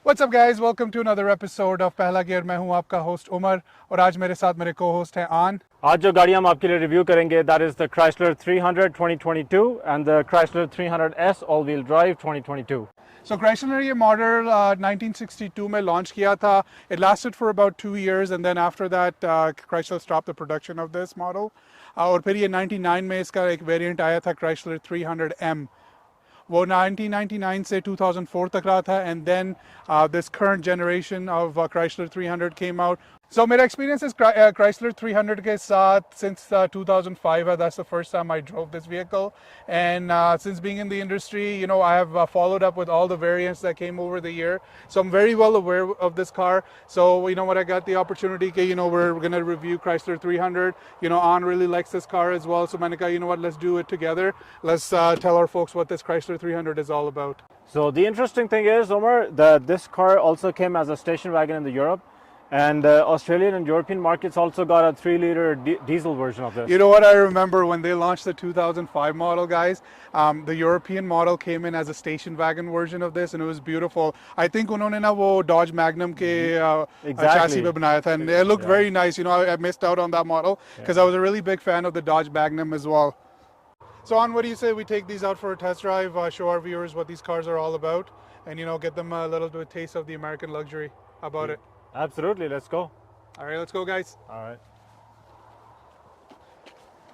What's up guys, welcome to another episode of पहला gear. मैं हूं आपका होस्ट उमर और आज मेरे साथ मेरे को-होस्ट हैं आन। आज जो गाड़ी हम आपके लिए रिव्यू करेंगे that is the Chrysler 300 2022 and the Chrysler 300S all-wheel drive 2022. So Chrysler ये मॉडल 1962 में लॉन्च किया था। It lasted for about 2 years and then after that Chrysler stopped the production of this model. और फिर ये 99 में इसका एक वेरिएंट आया था Chrysler 300M। वो 1999 से 2004 तक रहा था and then this current generation of Chrysler 300 came out. So मेरा experience is Chrysler 300 के साथ since 2005. That's the first time I drove this vehicle, and since being in the industry, you know, I have followed up with all the variants that came over the year. So I'm very well aware of this car. So you know what, I got the opportunity, you know, we're gonna review Chrysler 300. You know, An really likes this car as well. So मैंने कहा, you know what, let's do it together. Let's tell our folks what this Chrysler 300 is all about. So the interesting thing is, Omar, that this car also came as a station wagon in the Europe. And Australian and European markets also got a 3-liter diesel version of this. You know what, I remember when they launched the 2005 model, guys, the European model came in as a station wagon version of this and it was beautiful. I think उन्होंने ना वो Dodge Magnum के chassis पे बनाया था, and it looked very nice. You know, I missed out on that model because I was a really big fan of the Dodge Magnum as well. So An, what do you say we take these out for a test drive, show our viewers what these cars are all about, and you know, get them a little bit of a taste of the American luxury? How about it? Absolutely, let's go. All right, let's go, guys. All right.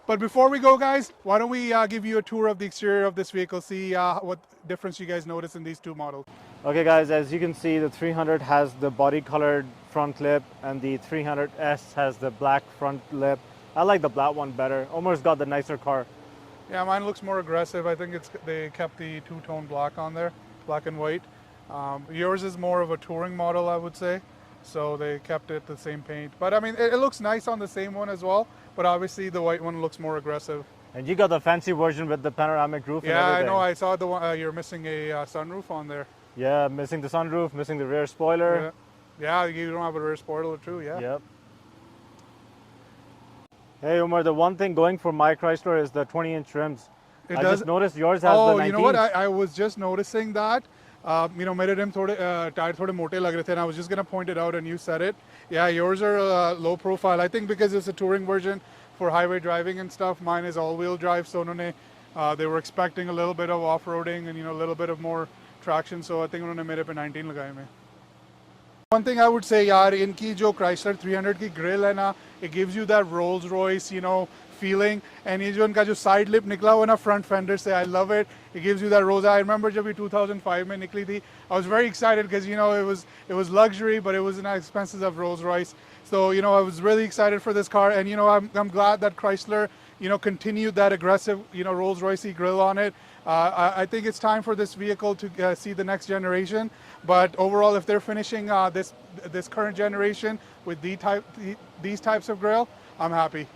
But before we go, guys, why don't we give you a tour of the exterior of this vehicle, see what difference you guys notice in these two models. Okay guys, as you can see, the 300 has the body colored front lip and the 300S has the black front lip. I like the black one better. Omar's got the nicer car. Yeah, mine looks more aggressive. I think they kept the two-tone black on there, black and white. Yours is more of a touring model, I would say. So they kept it the same paint. But I mean, it looks nice on the same one as well. But obviously the white one looks more aggressive. And you got the fancy version with the panoramic roof. Yeah, and everything. I know. I saw the one. You're missing a sunroof on there. Yeah, missing the sunroof, missing the rear spoiler. Yeah, you don't have a rear spoiler too. Yeah. Yep. Hey Umar, the one thing going for my Chrysler is the 20-inch rims. I just noticed yours has the 19. You know what? I was just noticing that. You know, मेरे rim tire थोड़े मोटे लग रहे थे, and I was just gonna point it out, and you said it. Yeah, yours are low profile. I think because it's a touring version for highway driving and stuff. Mine is all-wheel drive, so उन्होंने they were expecting a little bit of off-roading and, you know, a little bit of more traction. So I think उन्होंने मेरे पे 19 लगाए में. One thing I would say, यार, इनकी जो Chrysler 300 की grill है ना, it gives you that Rolls Royce, you know, feeling. And ये जो इनका जो side lip निकला हुआ ना front fender से, I love it. It gives you that Rolls. I remember जब ये 2005 में निकली थी, I was very excited because, you know, it was luxury, but it wasn't as expensive as Rolls Royce. So, you know, I was really excited for this car, and you know, I'm glad that Chrysler, you know, continued that aggressive, you know, Rolls Royce grill on it. I think it's time for this vehicle to see the next generation. But overall, if they're finishing this current generation with these types of grill, I'm happy.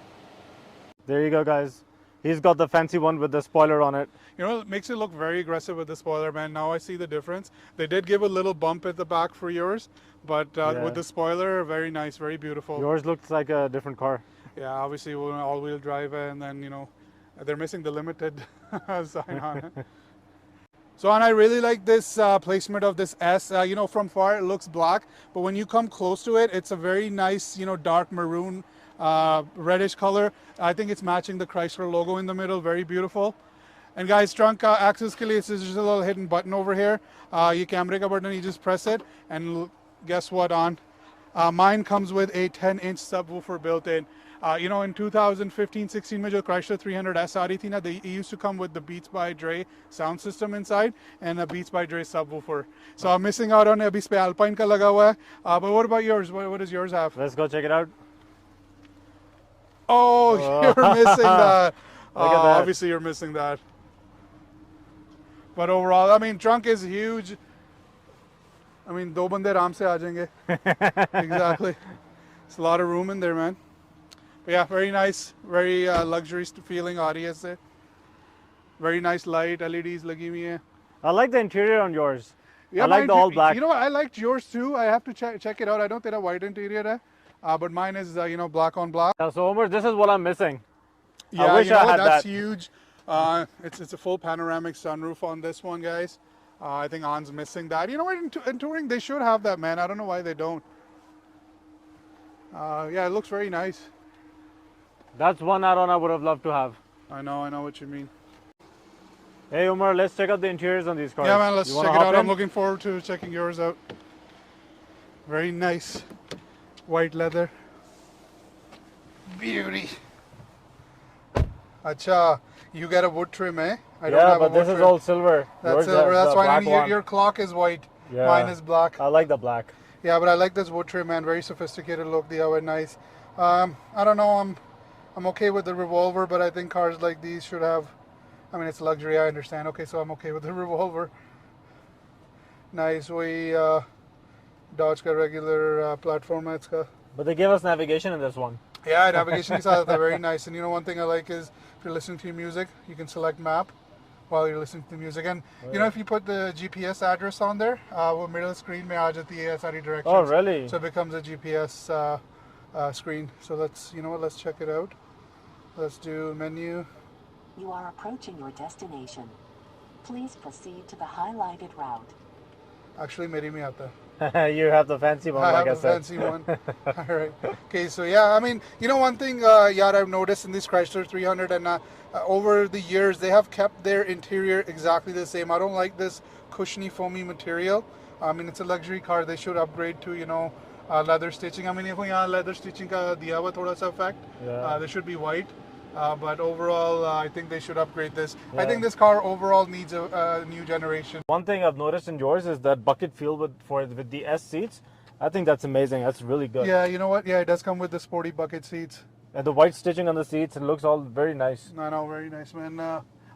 There you go, guys. He's got the fancy one with the spoiler on it. You know, it makes it look very aggressive with the spoiler, man. Now I see the difference. They did give a little bump at the back for yours, but with the spoiler, very nice, very beautiful. Yours looks like a different car. Yeah, obviously we're an all-wheel drive, and then, you know, they're missing the limited sign on it. So, and I really like this placement of this S. You know, from far it looks black, but when you come close to it, it's a very nice, you know, dark maroon, reddish color. I think it's matching the Chrysler logo in the middle. Very beautiful. And guys, trunk access के लिए, there's just a little hidden button over here. ये camera का button, you just press it, and guess what, on? Mine comes with a 10-inch subwoofer built in. You know, in 2015-16 में जो Chrysler 300S आ रही थी ना, they used to come with the Beats by Dre sound system inside and a Beats by Dre subwoofer. So I'm missing out on it. अभी इस पे Alpine का लगा हुआ है. But what about yours? What does yours have? Let's go check it out. Oh, you're missing that. Look at that. Obviously you're missing that. But overall, I mean, trunk is huge. I mean, दो बंदे आराम से आ जाएंगे. Exactly. It's a lot of room in there, man. But yeah, very nice, very luxury feeling audio se. Very nice light, LEDs lagi hui hai. I like the interior on yours. Yeah, I like the all black. You know what, I liked yours too. I have to check it out. I don't think a white interior hai, but mine is you know, black on black. Yeah, so Omar, this is what I'm missing. Yeah, I wish you know I had that's that. huge. It's a full panoramic sunroof on this one, guys. I think On's missing that. You know what? In touring, they should have that, man. I don't know why they don't. Yeah, it looks very nice. That's one add-on I would have loved to have. I know what you mean. Hey Umar, let's check out the interiors on these cars. Yeah, man, let's You check wanna it hop out. in? I'm looking forward to checking yours out. Very nice. White leather. Beauty. Acha, you get a wood trim, eh? I don't Yeah, have a but wood this is trim. all silver. That's Yours silver. has That's the why black one. your clock is white. Yeah. Mine is black. I like the black. Yeah, but I like this wood trim, man. Very sophisticated look. They are nice. I don't know. I'm okay with the revolver, but I think cars like these should have. I mean, it's luxury. I understand. Okay, so I'm okay with the revolver. Nice. We Dodge का regular platform है इसका. But they gave us navigation in this one. Yeah, navigation is very nice. And you know, one thing I like is if you're listening to your music, you can select map while you're listening to the music. And you know, if you put the GPS address on there, वो middle screen में आ जाती है सारी directions. Oh, really? So it becomes a GPS screen. So let's, you know what, let's check it out. Let's do menu. You are approaching your destination. Please proceed to the highlighted route. Actually, मेरी में आता है. You have the fancy one, I like have I a said. fancy one. All right. Okay, so yeah, I mean, you know, one thing, yeah, I've noticed in these Chrysler 300 and over the years, they have kept their interior exactly the same. I don't like this cushiony, foamy material. I mean, it's a luxury car. They should upgrade to, you know, leather stitching. I mean, if we have leather stitching ka diya hua thoda sa effect, Yeah. they should be white. But overall, I think they should upgrade this. I Yeah. think this car overall needs a new generation. One thing I've noticed in yours is that bucket feel with the S seats. I think that's amazing. That's really good. Yeah, you know what? Yeah, it does come with the sporty bucket seats. And the white stitching on the seats, it looks all very nice. I know, very nice, man.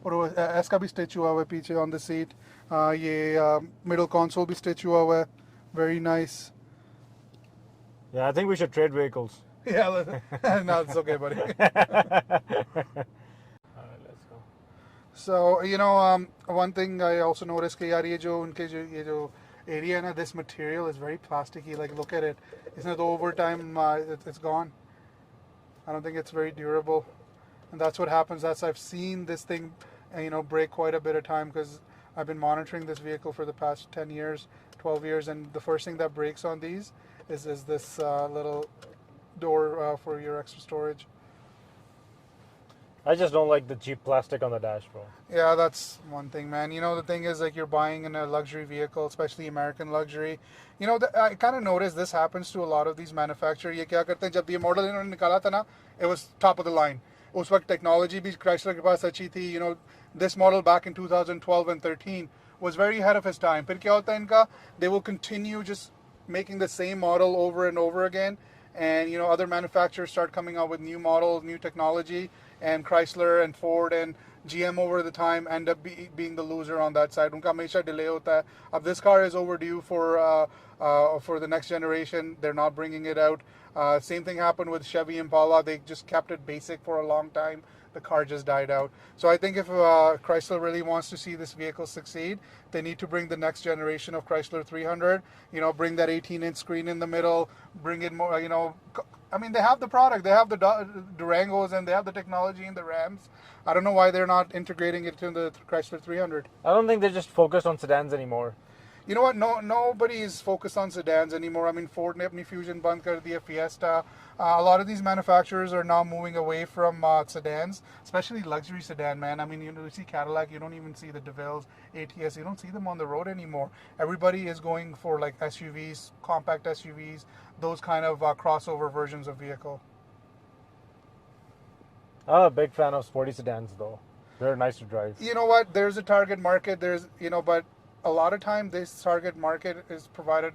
और वो S का भी stitch हुआ हुआ है पीछे on the seat. ये middle console भी stitch हुआ हुआ है. Very nice. Yeah, I think we should trade vehicles. Yeah, no, it's okay, buddy. Alright, let's go. So, you know, one thing I also noticed कि यार ये जो area है ना, this material is very plasticky. Like, look at it. Isn't it over time it's gone? I don't think it's very durable. And that's what happens. I've seen this thing, you know, break quite a bit of time because I've been monitoring this vehicle for the past 10 years, 12 years, and the first thing that breaks on these is this little door for your extra storage. I just don't like the cheap plastic on the dash, bro. Yeah, that's one thing, man. You know, the thing is, like, you're buying in a luxury vehicle, especially American luxury. You know, I kind of noticed this happens to a lot of these manufacturers. ये क्या करते हैं, जब ये model इन्होंने निकाला था ना, it was top of the line. उस वक्त technology भी Chrysler के पास अच्छी थी. You know, this model back in 2012 and 13 was very ahead of its time. फिर क्या होता है इनका? They will continue just making the same model over and over again. And, you know, other manufacturers start coming out with new models, new technology, and Chrysler and Ford and GM over the time end up being the loser on that side. उनका हमेशा delay होता है. अब this car is overdue for the next generation. They're not bringing it out. Same thing happened with Chevy Impala. They just kept it basic for a long time. The car just died out. So I think if Chrysler really wants to see this vehicle succeed, they need to bring the next generation of Chrysler 300. You know, bring that 18-inch screen in the middle. Bring in more. You know, I mean, they have the product. They have the Durangos and they have the technology in the Rams. I don't know why they're not integrating it in the Chrysler 300. I don't think they're just focused on sedans anymore. You know what? Nobody is focused on sedans anymore. I mean, Ford ने अपनी Fusion बंद कर दिया, Fiesta. A lot of these manufacturers are now moving away from sedans, especially luxury sedan, man. I mean, you see Cadillac, you don't even see the DeVille's, ATS, you don't see them on the road anymore. Everybody is going for like SUVs, compact SUVs, those kind of crossover versions of vehicle. I'm a big fan of sporty sedans, though. They're nice to drive. You know what? There's a target market. But a lot of time this target market is provided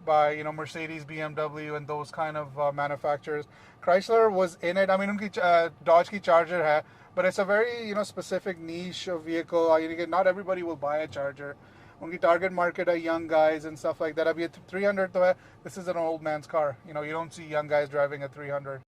by, you know, Mercedes, BMW, and those kind of manufacturers. Chrysler was in it. I mean, unki Dodge ki Charger hai, but it's a very, you know, specific niche of vehicle. Not everybody will buy a Charger. Unki target market are young guys and stuff like that. Abhi 300 to hai, this is an old man's car. You know, you don't see young guys driving a 300.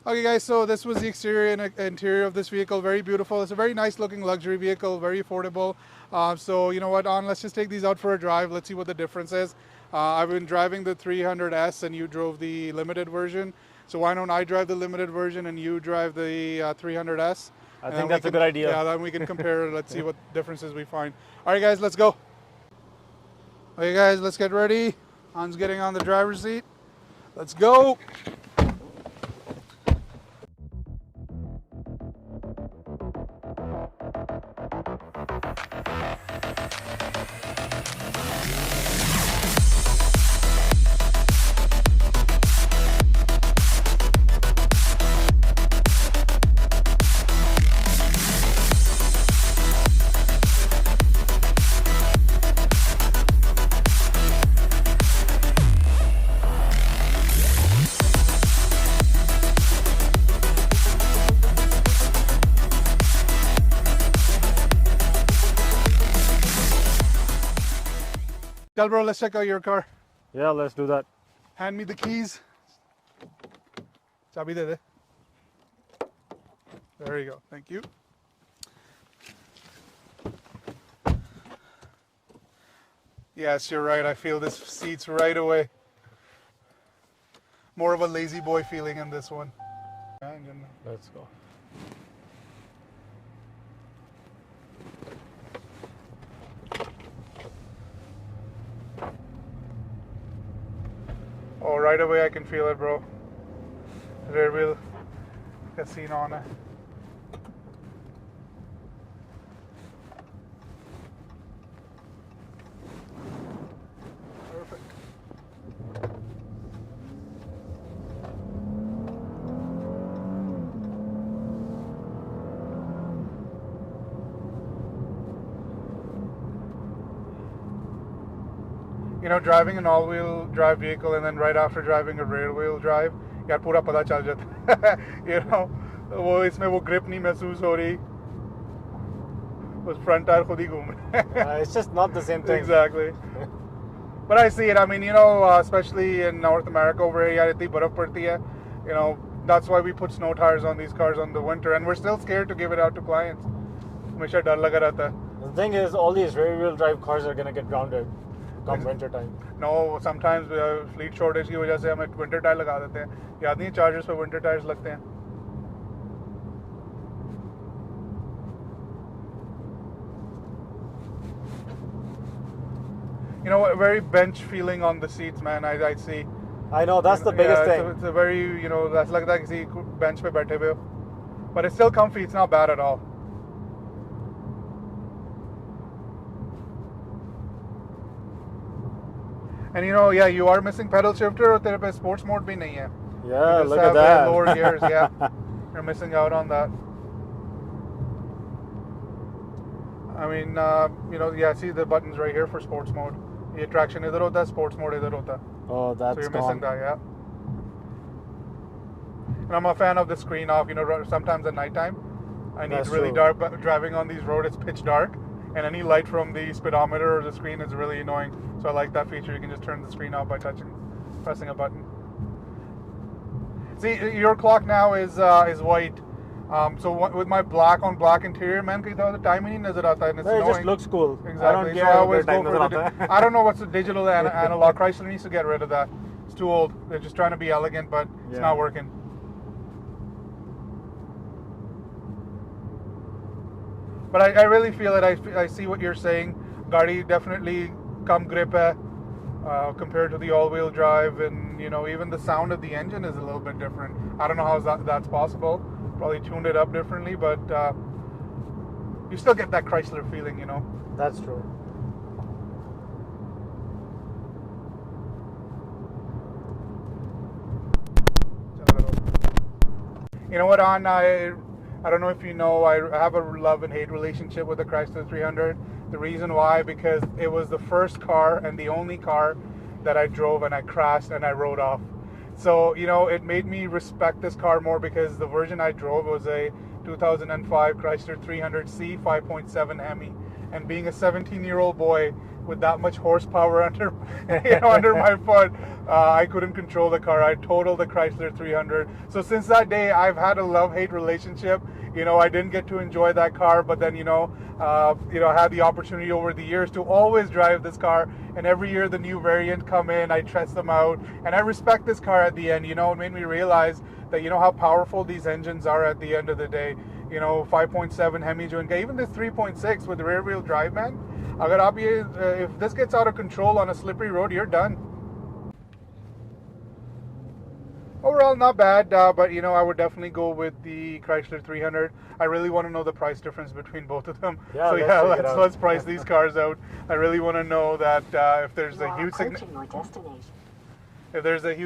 Okay guys, so this was the exterior and interior of this vehicle. Very beautiful. It's a very nice looking luxury vehicle, very affordable. So you know what, let's just take these out for a drive. Let's see what the difference is. I've been driving the 300S and you drove the limited version. So why don't I drive the limited version and you drive the 300S? I think that's a good idea. Yeah, then we can compare. Let's see what differences we find. All right guys, let's go. Okay guys, let's get ready. Han's getting on the driver's seat. Let's go. Tell bro, let's check out your car. Yeah, let's do that. Hand me the keys. Chabi de de. There you go. Thank you. Yes, you're right. I feel this seats right away. More of a lazy boy feeling in this one. Let's go. Oh, right away I can feel it, bro. Rear wheel casino on it. Perfect. You know, driving an all-wheel drive vehicle and then right after driving a rear-wheel drive, यार पूरा पता चल जाता है. You know, वो इसमें वो grip नहीं महसूस हो रही. उस front tire खुद ही घूम रहे हैं. It's just not the same thing. Exactly. But I see it. I mean, you know, especially in North America over here, यार इतनी बर्फ पड़ती है. You know, that's why we put snow tires on these cars on the winter, and we're still scared to give it out to clients. हमेशा डर लगा रहता है. The thing is, all these rear-wheel drive cars are gonna get grounded come winter time. No, sometimes fleet shortage की वजह से हमें winter tire लगा देते हैं. याद नहीं, Chargers पे winter tires लगते हैं. You know, a very bench feeling on the seats, man. I see. I know, that's the biggest thing. It's a very, you know, that's लगता है किसी bench पे बैठे हुए हो. But it's still comfy. It's not bad at all. And you know, yeah, you are missing pedal shifter और तेरे पे sports mode भी नहीं है. Yeah, You just look have at that. Lower gears, yeah. You're missing out on that. I mean, you know, yeah, see the buttons right here for sports mode. ये traction इधर होता है, sports mode इधर होता है. Oh, that's So you're gone. missing that, yeah. And I'm a fan of the screen off. You know, sometimes at nighttime, I need That's really true. dark. But driving on these roads, it's pitch dark, and any light from the speedometer or the screen is really annoying. So I like that feature. You can just turn the screen off by pressing a button. See, your clock now is white. So with my black on black interior, man, कहीं तो time ही नहीं नजर आता है. And it's No, it just annoying. looks cool. Exactly. I don't So care I if always the time go nazar for the. aata hai. I don't know what's the digital analog. Chrysler needs to get rid of that. It's too old. They're just trying to be elegant, but it's Yeah. not working. But I really feel it. I see what you're saying. Gaadi definitely kam grip hai, compared to the all-wheel drive, and you know, even the sound of the engine is a little bit different. I don't know how that's possible. Probably tuned it up differently, but you still get that Chrysler feeling, you know. That's true. You know what, An, I don't know if you know, I have a love and hate relationship with the Chrysler 300. The reason why, because it was the first car and the only car that I drove and I crashed and I rode off. So, you know, it made me respect this car more because the version I drove was a 2005 Chrysler 300C 5.7 Hemi. and being a 17-year-old boy with that much horsepower under under my foot, I couldn't control the car. I totaled the Chrysler 300. So since that day, I've had a love-hate relationship. I didn't get to enjoy that car, but then I had the opportunity over the years to always drive this car, and every year the new variant come in, I test them out, and I respect this car at the end. It made me realize that how powerful these engines are at the end of the day. 5.7 Hemi jo inka, even this 3.6 with the rear wheel drive, man, agar aap if this gets out of control on a slippery road, you're done. Overall, not bad, but I would definitely go with the Chrysler 300. I really want to know the price difference between both of them. Yeah, so let's price these cars out. I really want to know that if there's a huge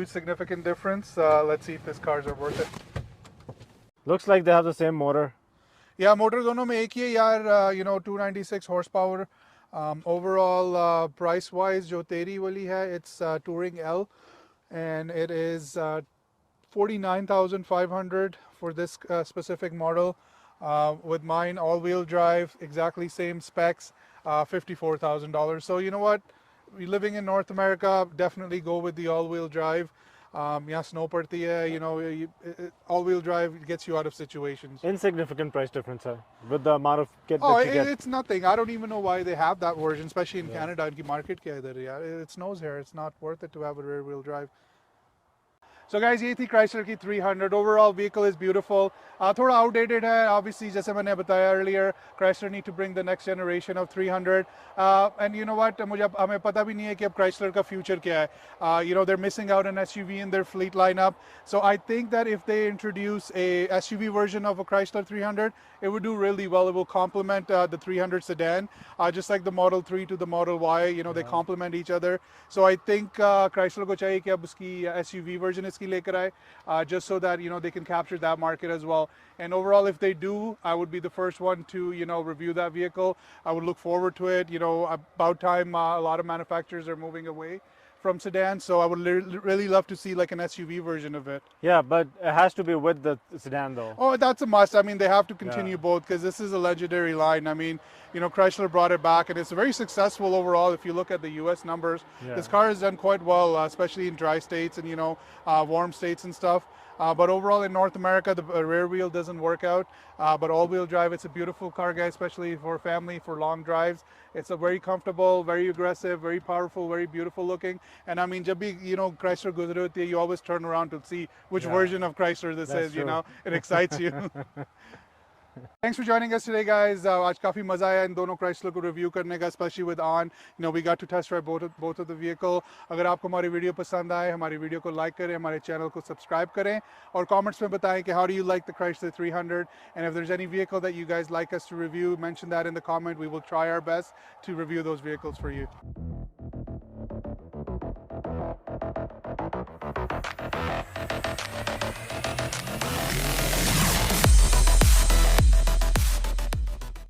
significant difference. Let's see if these cars are worth it. Looks like they have the same motor. Yeah, motor दोनों में एक ही है यार. 296 horsepower. Overall, price wise, जो तेरी वाली है, it's Touring L, and it is 49,500 for this specific model. With mine, all-wheel drive, exactly same specs, $54,000. So you know what? Living in North America, definitely go with the all-wheel drive. यहाँ snow पड़ती है, all-wheel drive gets you out of situations. Insignificant price difference with the amount of kit Oh, that you get. it's nothing. I don't even know why they have that version, especially in Canada. इनकी market क्या है इधर यार? It snows here. It's not worth it to have a rear-wheel drive. So guys, ये थी Chrysler की 300. Overall vehicle is beautiful. थोड़ा outdated है. Obviously, जैसे मैंने बताया earlier, Chrysler need to bring the next generation of 300. And you know what? हमें पता भी नहीं है कि अब Chrysler का future क्या है. They're missing out an SUV in their fleet lineup. So I think that if they introduce a SUV version of a Chrysler 300, it would do really well. It will complement the 300 sedan, just like the Model 3 to the Model Y. They complement each other. So I think Chrysler को चाहिए कि अब उसकी SUV version इसकी लेकर आए, just so that they can capture that market as well. And overall, if they do, I would be the first one to review that vehicle. I would look forward to it. About time a lot of manufacturers are moving away from sedans, so I would really love to see like an SUV version of it. Yeah, but it has to be with the sedan though. Oh, that's a must. I mean, they have to continue both because this is a legendary line. I mean, Chrysler brought it back, and it's very successful overall. If you look at the U.S. numbers, this car has done quite well, especially in dry states and warm states and stuff. But overall in North America, the rear wheel doesn't work out. But all-wheel drive, it's a beautiful car, guys, especially for family, for long drives. It's a very comfortable, very aggressive, very powerful, very beautiful looking. And I mean, जब भी Chrysler गुजरे होती है, you always turn around to see which version of Chrysler this is. It excites you. Thanks for joining us today, guys. आज काफी मजा आया इन दोनों Chrysler को review करने का, especially with On. We got to test drive both of the vehicle. अगर आपको हमारी वीडियो पसंद आए, हमारी वीडियो को like करें, हमारे चैनल को subscribe करें, और comments में बताएं कि how do you like the Chrysler 300, and if there's any vehicle that you guys like us to review, mention that in the comment. We will try our best to review those vehicles for you.